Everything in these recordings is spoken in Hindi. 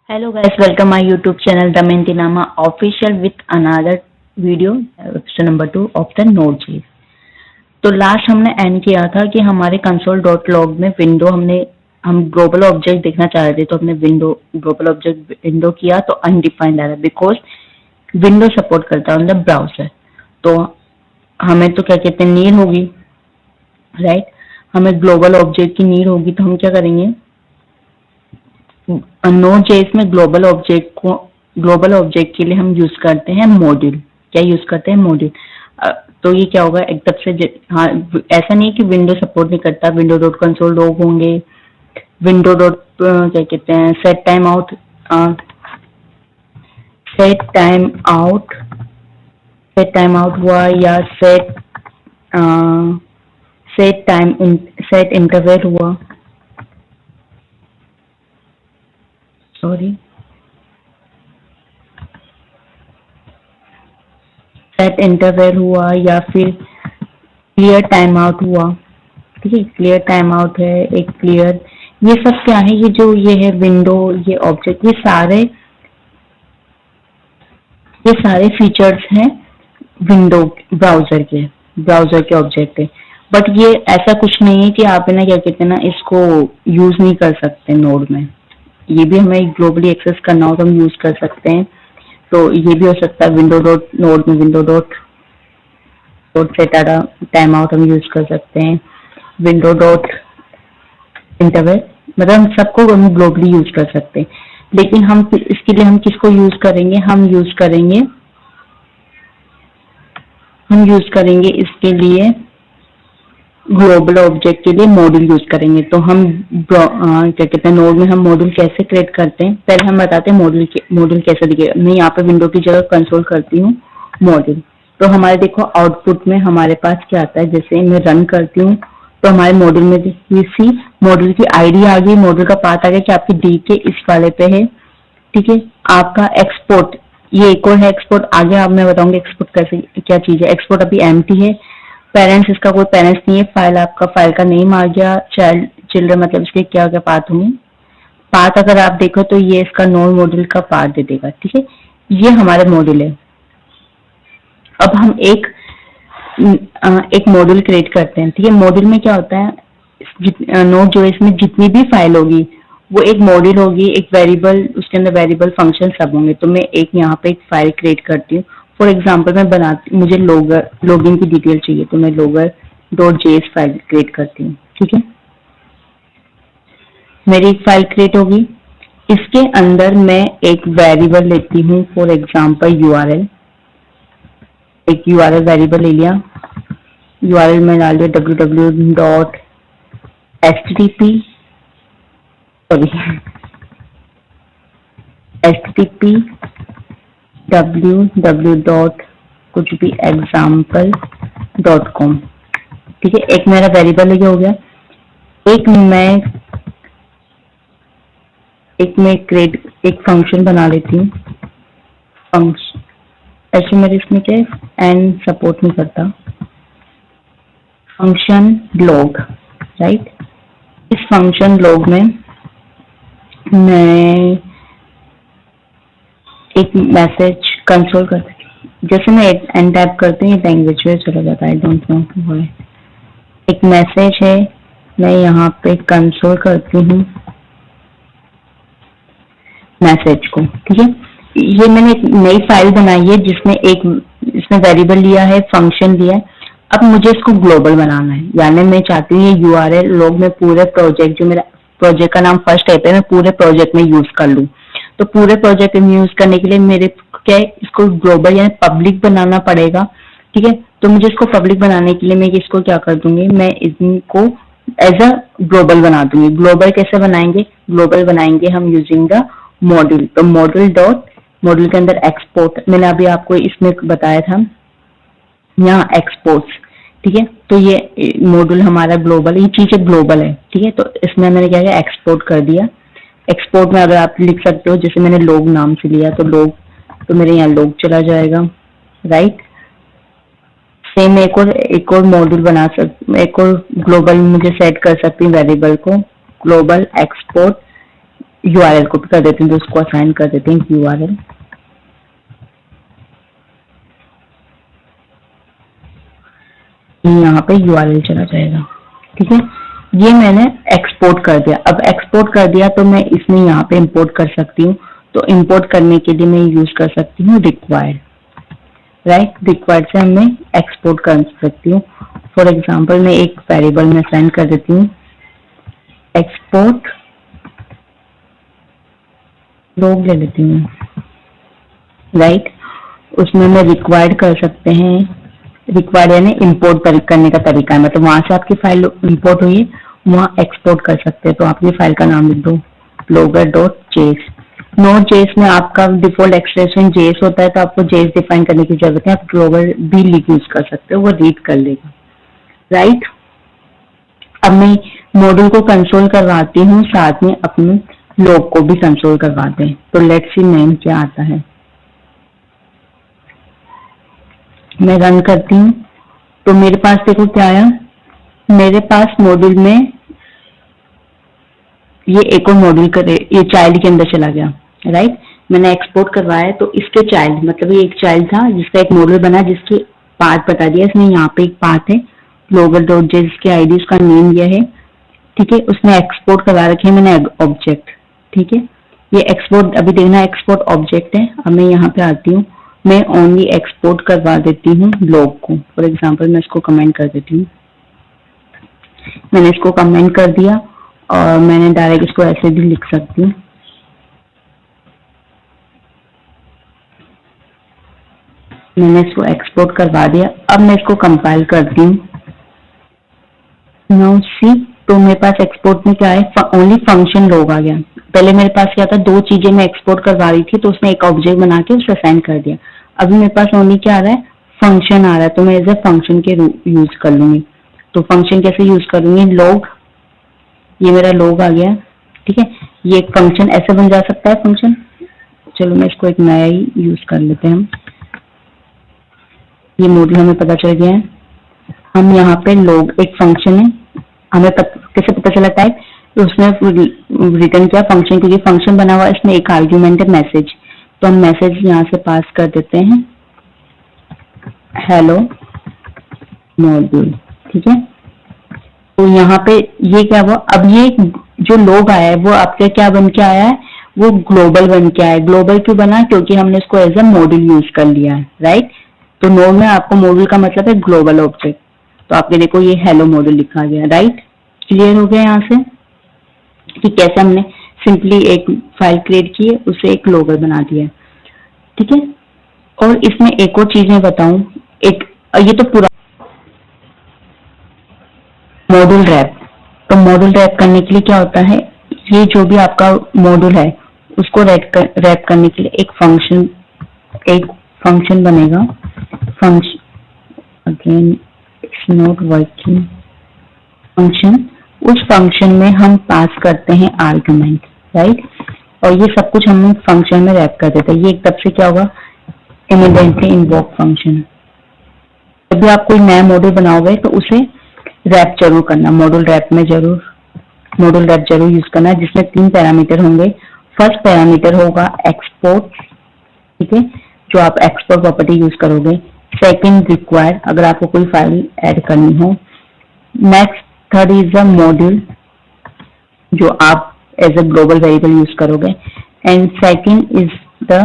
Hello guys, welcome my YouTube channel Damayanti Nama official with another video episode number 2 of the Node.js। तो लास्ट हमने एंड किया था कि हमारे console.log में विंडो हम ग्लोबल ऑब्जेक्ट देखना चाह रहे थे, तो हमने ग्लोबल ऑब्जेक्ट विंडो किया तो अनडिफाइंड आ रहा है बिकॉज विंडो सपोर्ट करता है ऑन द ब्राउजर। तो हमें तो क्या कहते हैं नीड होगी, राइट? हमें ग्लोबल ऑब्जेक्ट की नीड होगी, तो हम क्या करेंगे Node.js में ग्लोबल ऑब्जेक्ट के लिए हम यूज करते हैं मॉड्यूल। क्या यूज करते हैं? मॉड्यूल। तो ये क्या होगा एकदम से हाँ, ऐसा नहीं कि विंडो सपोर्ट नहीं करता, विंडो डॉट कंसोल लॉग होंगे, विंडो डॉट क्या कहते हैं सेट टाइम आउट हुआ या सेट इंटरवल हुआ, सेट इंटरवल हुआ या फिर क्लियर टाइम आउट हुआ। ठीक है, क्लियर टाइम आउट है, एक क्लियर, ये सब क्या है? ये है विंडो, ये ऑब्जेक्ट, ये सारे फीचर्स हैं विंडो ब्राउजर के ऑब्जेक्ट है। बट ये ऐसा कुछ नहीं है कि आप ना क्या कहते हैं ना इसको यूज नहीं कर सकते नोड में। ये भी हमें ग्लोबली एक्सेस करना हो तो हम यूज कर सकते हैं। तो ये भी हो सकता है विंडो डॉट नोड में window dot set time out हम यूज कर सकते हैं, विंडो डॉट इंटरवल, मतलब हम सबको हम ग्लोबली यूज कर सकते हैं। लेकिन हम इसके लिए हम किसको यूज करेंगे? हम यूज करेंगे इसके लिए ग्लोबल ऑब्जेक्ट के लिए मॉड्यूल यूज करेंगे। तो हम क्या कहते हैं नोड में हम मॉड्यूल कैसे क्रिएट करते हैं, पहले हम बताते हैं मॉड्यूल कैसे दिखेगा। मैं यहाँ पे विंडो की जगह कंसोल करती हूँ मॉड्यूल। तो हमारे देखो आउटपुट में हमारे पास क्या आता है, जैसे मैं रन करती हूँ तो हमारे मॉड्यूल में इसी मॉड्यूल की आईडी आ गई, मॉड्यूल का पाथ आ गया कि आपकी डी के इस वाले पे है। ठीक है, आपका एक्सपोर्ट, ये एक और है एक्सपोर्ट, आगे आप मैं बताऊंगी एक्सपोर्ट कैसे क्या चीज है। एक्सपोर्ट अभी एम्प्टी है, पेरेंट्स, इसका कोई पेरेंट्स नहीं है, फाइल का नेम आ गया, चिल्ड्रन मतलब इसके क्या क्या पाथ होंगे। पाथ अगर आप देखो तो ये इसका नोड मॉड्यूल का पाथ दे देगा। ठीक है, ये हमारे मॉड्यूल है। अब हम एक मॉड्यूल क्रिएट करते हैं। ठीक है, मॉड्यूल में क्या होता है, Node.js में जितनी भी फाइल होगी वो एक मॉड्यूल होगी, एक वेरिएबल, उसके अंदर वेरिएबल फंक्शन सब होंगे। तो मैं यहाँ पे एक फाइल क्रिएट करती हूँ। फॉर एग्जाम्पल मुझे लॉगिन की डिटेल चाहिए, तो मैं logger.js फाइल क्रिएट करती हूँ। ठीक है, मेरी एक फाइल क्रिएट होगी, इसके अंदर मैं एक वेरिएबल लेती हूँ, फॉर एग्जाम्पल URL। एक URL वेरिएबल ले लिया, URL में डाल दिया http कुछ भी example.com। ठीक है, एक मेरा वेरिएबल हो गया। एक फंक्शन बना लेती हूँ। फंक्शन ऐसे मेरे इसमें क्या है, एंड सपोर्ट नहीं करता, फंक्शन लॉग, राइट? इस फंक्शन लॉग में मैं एक मैसेज कंसोल करती हूँ। जैसे मैं एंड टाइप करती हूँ लैंग्वेज में चला जाता है, आई डोंट नो व्हाई। एक मैसेज है, मैं यहाँ पे कंसोल करती हूँ मैसेज को। ठीक है, ये मैंने एक नई फाइल बनाई है जिसमें वेरिएबल लिया है, फंक्शन लिया है। अब मुझे इसको ग्लोबल बनाना है, यानी मैं चाहती हूँ ये URL लॉग में पूरे प्रोजेक्ट, जो मेरा प्रोजेक्ट का नाम फर्स्ट टाइप है, मैं पूरे प्रोजेक्ट में यूज कर लूँ। तो पूरे प्रोजेक्ट में यूज करने के लिए मेरे क्या है, इसको ग्लोबल यानी पब्लिक बनाना पड़ेगा। ठीक है, तो मुझे इसको पब्लिक बनाने के लिए मैं इसको क्या कर दूंगी, मैं इनको एज अ ग्लोबल बना दूंगी। ग्लोबल कैसे बनाएंगे? ग्लोबल बनाएंगे हम यूजिंग द मॉड्यूल। तो मॉड्यूल के अंदर एक्सपोर्ट, मैंने अभी आपको इसमें बताया था यहाँ एक्सपोर्ट्स। ठीक है, तो ये मॉड्यूल हमारा ग्लोबल, ये चीजें ग्लोबल है। ठीक है, तो इसमें मैंने क्या किया, एक्सपोर्ट कर दिया। एक्सपोर्ट में अगर आप लिख सकते हो, जैसे मैंने लोग नाम से लिया तो मेरे यहाँ लोग चला जाएगा, राइट? सेम एक और मॉड्यूल बना एक और ग्लोबल मुझे सेट कर सकती हूँ वेरिएबल को, ग्लोबल एक्सपोर्ट यूआरएल कॉपी कर देती हूँ, तो उसको असाइन कर देते हैं यूआरएल। यहाँ पे यूआरएल चला जाएगा, ठीक है। ये मैंने एक्सपोर्ट कर दिया। अब एक्सपोर्ट कर दिया तो मैं इसमें यहाँ पे इंपोर्ट कर सकती हूँ। तो इंपोर्ट करने के लिए मैं यूज कर सकती हूँ रिक्वायर्ड, राइट। रिक्वायर्ड से मैं एक्सपोर्ट कर सकती हूँ। फॉर एग्जाम्पल मैं एक वेरिएबल में असाइन कर देती हूँ एक्सपोर्ट लोग ले लेती हूँ, राइट। उसमें मैं रिक्वायर्ड कर सकते हैं, रिक्वायर्ड यानी इंपोर्ट करने का तरीका है, मतलब वहां से आपकी फाइल इंपोर्ट हुई है वहां एक्सपोर्ट कर सकते हैं। तो आपकी फाइल का नाम लिख दो blogger.js। नोड.js में आपका डिफॉल्ट एक्सटेंशन जेएस होता है, तो आपको जेएस डिफाइन करने की जरूरत है। आप ग्लोबल भी लिख यूज कर सकते हो, वो रीड कर लेगा, राइट। अब मैं मॉड्यूल को कंसोल करवाती हूँ, साथ में अपने लोग को भी कंसोल करवाते हैं। तो लेट्स सी नेम क्या आता है। मैं रन करती हूँ तो मेरे पास देखो क्या आया, मेरे पास मॉड्यूल में ये एक और मॉड्यूल करे, ये चाइल्ड के अंदर चला गया, राइट। मैंने एक्सपोर्ट करवाया तो इसके चाइल्ड, मतलब ये एक चाइल्ड था जिसका एक मॉड्यूल बना, जिसके पार्ट बता दिया इसने। यहाँ पे एक पार्ट है blogger.js की आईडी, उसका नेम यह है, ठीक है। उसने एक्सपोर्ट करवा रखे है मैंने ऑब्जेक्ट, ठीक है। ये एक्सपोर्ट अभी देखना एक्सपोर्ट ऑब्जेक्ट है। अब मैं यहाँ पे आती हूँ, मैं ओनली एक्सपोर्ट करवा देती हूँ ब्लॉग को। फॉर एग्जांपल मैं इसको कमेंट कर देती हूँ, मैंने इसको कमेंट कर दिया और मैंने डायरेक्ट इसको ऐसे भी लिख सकती हूँ। मैंने इसको एक्सपोर्ट करवा दिया। अब मैं इसको कंपाइल करती हूँ। नाउ सी, तो मेरे पास एक्सपोर्ट में क्या है, ओनली फंक्शन लोग आ गया। पहले मेरे पास क्या था, दो चीजें मैं एक्सपोर्ट करवा रही थी तो उसने एक ऑब्जेक्ट बना के उसे असाइन कर दिया। अभी मेरे पास ओनली क्या आ रहा है, फंक्शन आ रहा है, तो मैं एज ए फंक्शन के यूज कर लूंगी। तो फंक्शन कैसे यूज करूंगी, लॉग, ये मेरा लॉग आ गया, ठीक है। ये एक फंक्शन ऐसे बन जा सकता है फंक्शन। चलो मैं इसको एक नया ही यूज कर लेते हैं हम। ये मॉड्यूल हमें पता चल गया है। हम यहाँ पे लॉग एक फंक्शन है, हमें कैसे पता चला टाइप, तो उसने रिटर्न किया फंक्शन, क्योंकि फंक्शन बना हुआ है, इसमें एक आर्ग्यूमेंट है मैसेज। तो हम मैसेज यहाँ से पास कर देते हैं हेलो मॉड्यूल, ठीक है। तो यहाँ पे ये क्या हुआ, अब ये जो लोग आया है वो आपके क्या बन के आया है, वो ग्लोबल बन के आया है। ग्लोबल क्यों बना, क्योंकि हमने इसको एज ए मॉड्यूल यूज कर लिया है, राइट। तो नोड में आपको मॉड्यूल का मतलब है ग्लोबल ऑब्जेक्ट। तो आपने देखो ये हेलो मॉड्यूल लिखा गया, राइट। क्लियर हो गया यहाँ से कि कैसे हमने सिंपली एक फाइल क्रिएट की है, उसे एक ग्लोबल बना दिया, ठीक है। और इसमें एक और चीज मैं बताऊं, एक ये तो पूरा मॉड्यूल रैप। तो मॉड्यूल रैप करने के लिए क्या होता है, ये जो भी आपका मॉड्यूल है उसको रैप करने के लिए एक फंक्शन बनेगा। Function again it's not working. Function, उस फंक्शन में हम पास करते हैं आर्गुमेंट, राइट। और ये सब कुछ हम फंक्शन में रैप कर देते हैं। ये एक तब से क्या होगा, इमीडिएटली इन्वोक फंक्शन। जब भी आप कोई नया मॉड्यूल बनाओगे तो उसे रैप जरूर करना, मॉड्यूल रैप में जरूर मॉड्यूल रैप जरूर यूज करना, जिसमें 3 पैरामीटर होंगे। फर्स्ट पैरामीटर होगा एक्सपोर्ट, ठीक है, जो आप एक्सपोर्ट प्रॉपर्टी यूज करोगे। सेकंड रिक्वायर, अगर आपको कोई फाइल ऐड करनी हो। Next third is the module, जो आप as a global variable use करोगे। And second is the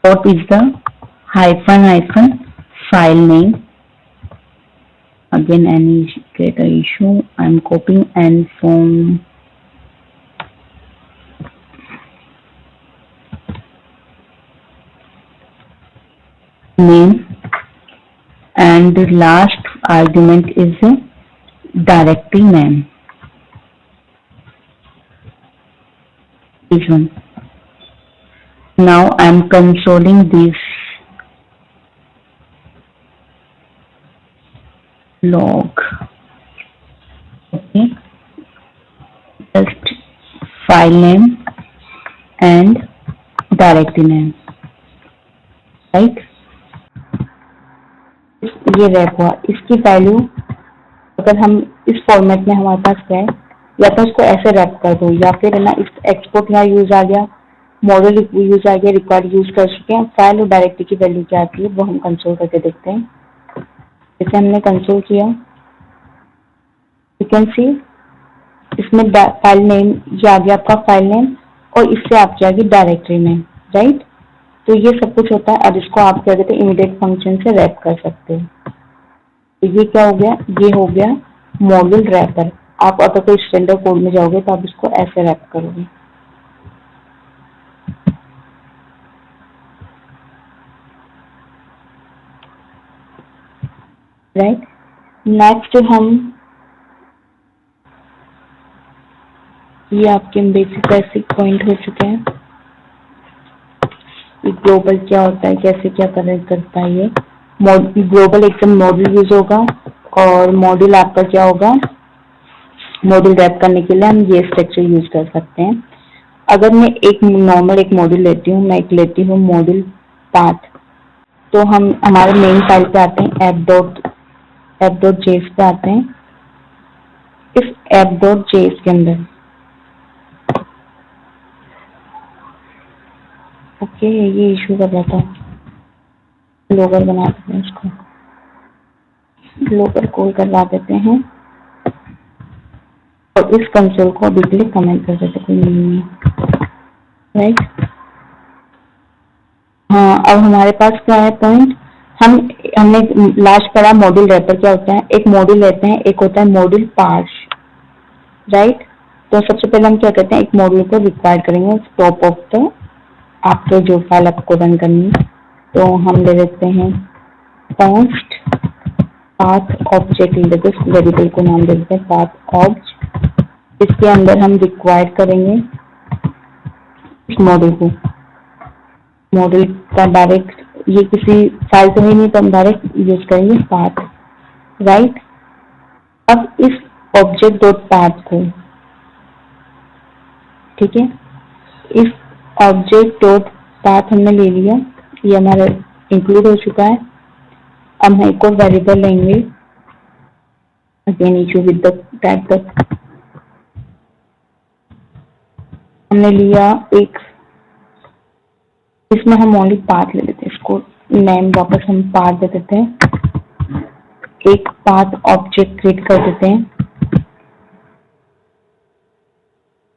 fourth is the hyphen file name. Again, any create a issue. I'm copying and from name, and the last argument is a directory name. This one. Now I'm consoling this log, okay, just file name and directory name, right। ये रैप हुआ। इसकी वैल्यू अगर हम इस फॉर्मेट में हमारे पास क्या है, या तो इसको ऐसे रैप कर दो, या फिर है ना इस एक्सपोर्ट यहाँ यूज आ गया, मॉडल यूज आ गया, रिक्वायर्ड यूज कर चुके हैं। फाइल और डायरेक्टरी की वैल्यू क्या आती है वो हम कंसोल करके देखते हैं। जैसे हमने कंसोल किया, यू कैन सी इसमें फाइल नेम ये आ गया आपका फाइल नेम, और इससे आपकी आ गई डायरेक्टरी नेम, राइट। तो ये सब कुछ होता है। अब इसको आप क्या कहते हैं इमीडिएट फंक्शन से रैप कर सकते हो। तो ये क्या हो गया, ये हो गया मॉड्यूल रैपर। आप अगर कोई स्टैंडर्ड कोड में जाओगे तो आप इसको ऐसे रैप करोगे, राइट। नेक्स्ट हम ये आपके बेसिक पॉइंट हो चुके हैं। ग्लोबल क्या होता है, कैसे क्या करता है ये ग्लोबल एकदम मॉड्यूल यूज होगा, और मॉड्यूल आपका क्या होगा, मॉड्यूल रैप करने के लिए हम ये स्ट्रक्चर यूज कर सकते हैं। अगर मैं एक नॉर्मल एक मॉड्यूल लेती हूँ, मैं एक लेती हूँ मॉड्यूल पाथ, तो हम हमारे मेन फाइल पे आते हैं, app.js पे आते हैं। इस app.js के अंदर ओके ये इशू कर रहा था, ग्लोबल बना देते हैं इसको, ग्लोबल कॉल करवा देते हैं, और इस कंसोल को अभी के लिए कमेंट कर देते, कोई नहीं है, राइट। हाँ, अब हमारे पास क्या है पॉइंट, हमने लास्ट पढ़ा मॉड्यूल रैपर क्या होता है। एक मॉड्यूल लेते हैं, एक होता है मॉड्यूल पार्स, राइट। तो सबसे पहले हम क्या करते हैं, एक मॉड्यूल को रिक्वायर करेंगे टॉप ऑफ द आपके जो फाइल आपको रन करनी है। तो हम ले लेते हैं const path object interface, variable को नाम दे देते हैं पाथ ऑब्ज। इसके अंदर हम रिक्वायर करेंगे इस मॉड्यूल को, मॉड्यूल का डायरेक्ट ये किसी फाइल तो नहीं, तो हम डायरेक्ट यूज करेंगे पाथ, राइट। अब इस ऑब्जेक्ट डॉट पाथ को, ठीक है, इस ऑब्जेक्ट डॉट पाथ हमने ले लिया, ये हमारा इंक्लूड हो चुका है। अब हम एक और वेरिएबल लेंगे, again issue with the type the, हमने लिया एक, इसमें हम ओनली पाथ ले लेते हैं, इसको नेम वापस हम पाथ दे देते हैं, एक पाथ ऑब्जेक्ट क्रिएट कर देते हैं,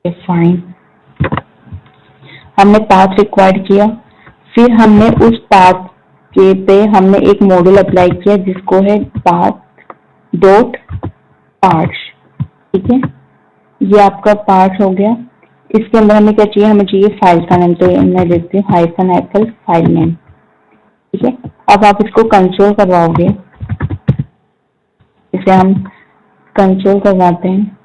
फाइन। हमने पाथ रिक्वायर्ड किया, फिर हमने उस पाथ के पे हमने एक मॉड्यूल अप्लाई किया जिसको है पाथ डॉट पार्ट्स, ठीक है, ये आपका पार्ट हो गया। इसके अंदर हमें क्या चाहिए, हमें चाहिए फाइल का नाम, तो मैं देती हूँ -apple फाइल नेम, ठीक है। अब आप इसको कंसोल करवाओगे, इसे हम कंसोल करवाते हैं,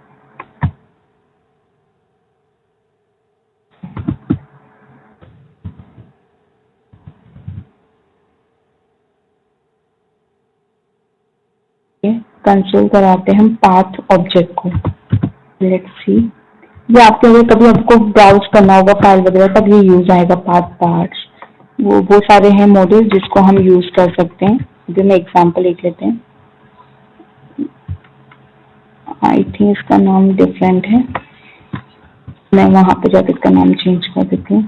कंसोल कराते हैं हम पाथ ऑब्जेक्ट को। लेट्स सी, ये आपके लिए कभी आपको ब्राउज करना होगा फाइल वगैरह, तब ये यूज आएगा पाथ पार्ट्स, वो सारे हैं मॉड्यूल जिसको हम यूज कर सकते हैं। जो मैं एग्जांपल लिख लेते हैं, आई थिंक इसका नाम डिफरेंट है, मैं वहां पे जाकर इसका नाम चेंज कर देती हूँ,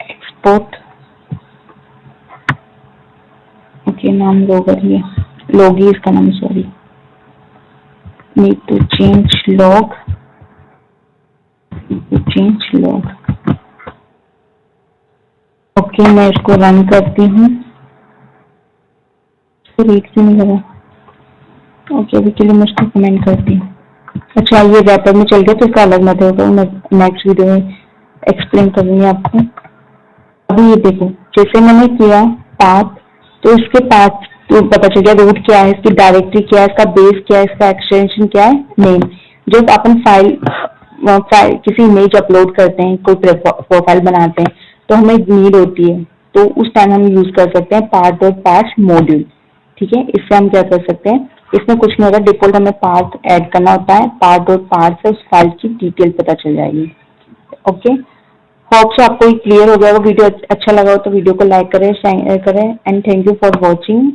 एक्सपोर्ट, ओके नाम लोगी इसका नाम, sorry, need to change log, okay मैं इसको रन करती हूँ, रीड क्यों नहीं करा, ओके अभी के लिए मैं इसको कमेंट करती हूँ। अच्छा ये रैपर में चल गया, तो इसका अलग मेथड होगा, मैं नेक्स्ट वीडियो में एक्सप्लेन करूंगी आपको। अभी ये देखो, जैसे मैंने किया पाथ, तो इसके पाथ तो पता चल गया रूट क्या है, इसकी डायरेक्टरी क्या है, इसका बेस क्या है, इसका एक्सटेंशन क्या है, नेम। जब अपन फाइल किसी इमेज अपलोड करते हैं, कोई प्रोफाइल बनाते हैं, तो हमें नीड होती है, तो उस टाइम हम यूज कर सकते हैं पाथ डॉट पार्ट्स मॉड्यूल, ठीक है। इससे हम क्या कर सकते हैं, इसमें कुछ नहीं होगा, डिफॉल्ट हमें पाथ ऐड करना होता है, पाथ डॉट पार्ट्स से उस फाइल की डिटेल पता चल जाएगी, ओके। होप से आपको क्लियर हो गया होगा, वीडियो अच्छा लगा हो तो वीडियो को लाइक करें, शेयर करें, and thank you for watching.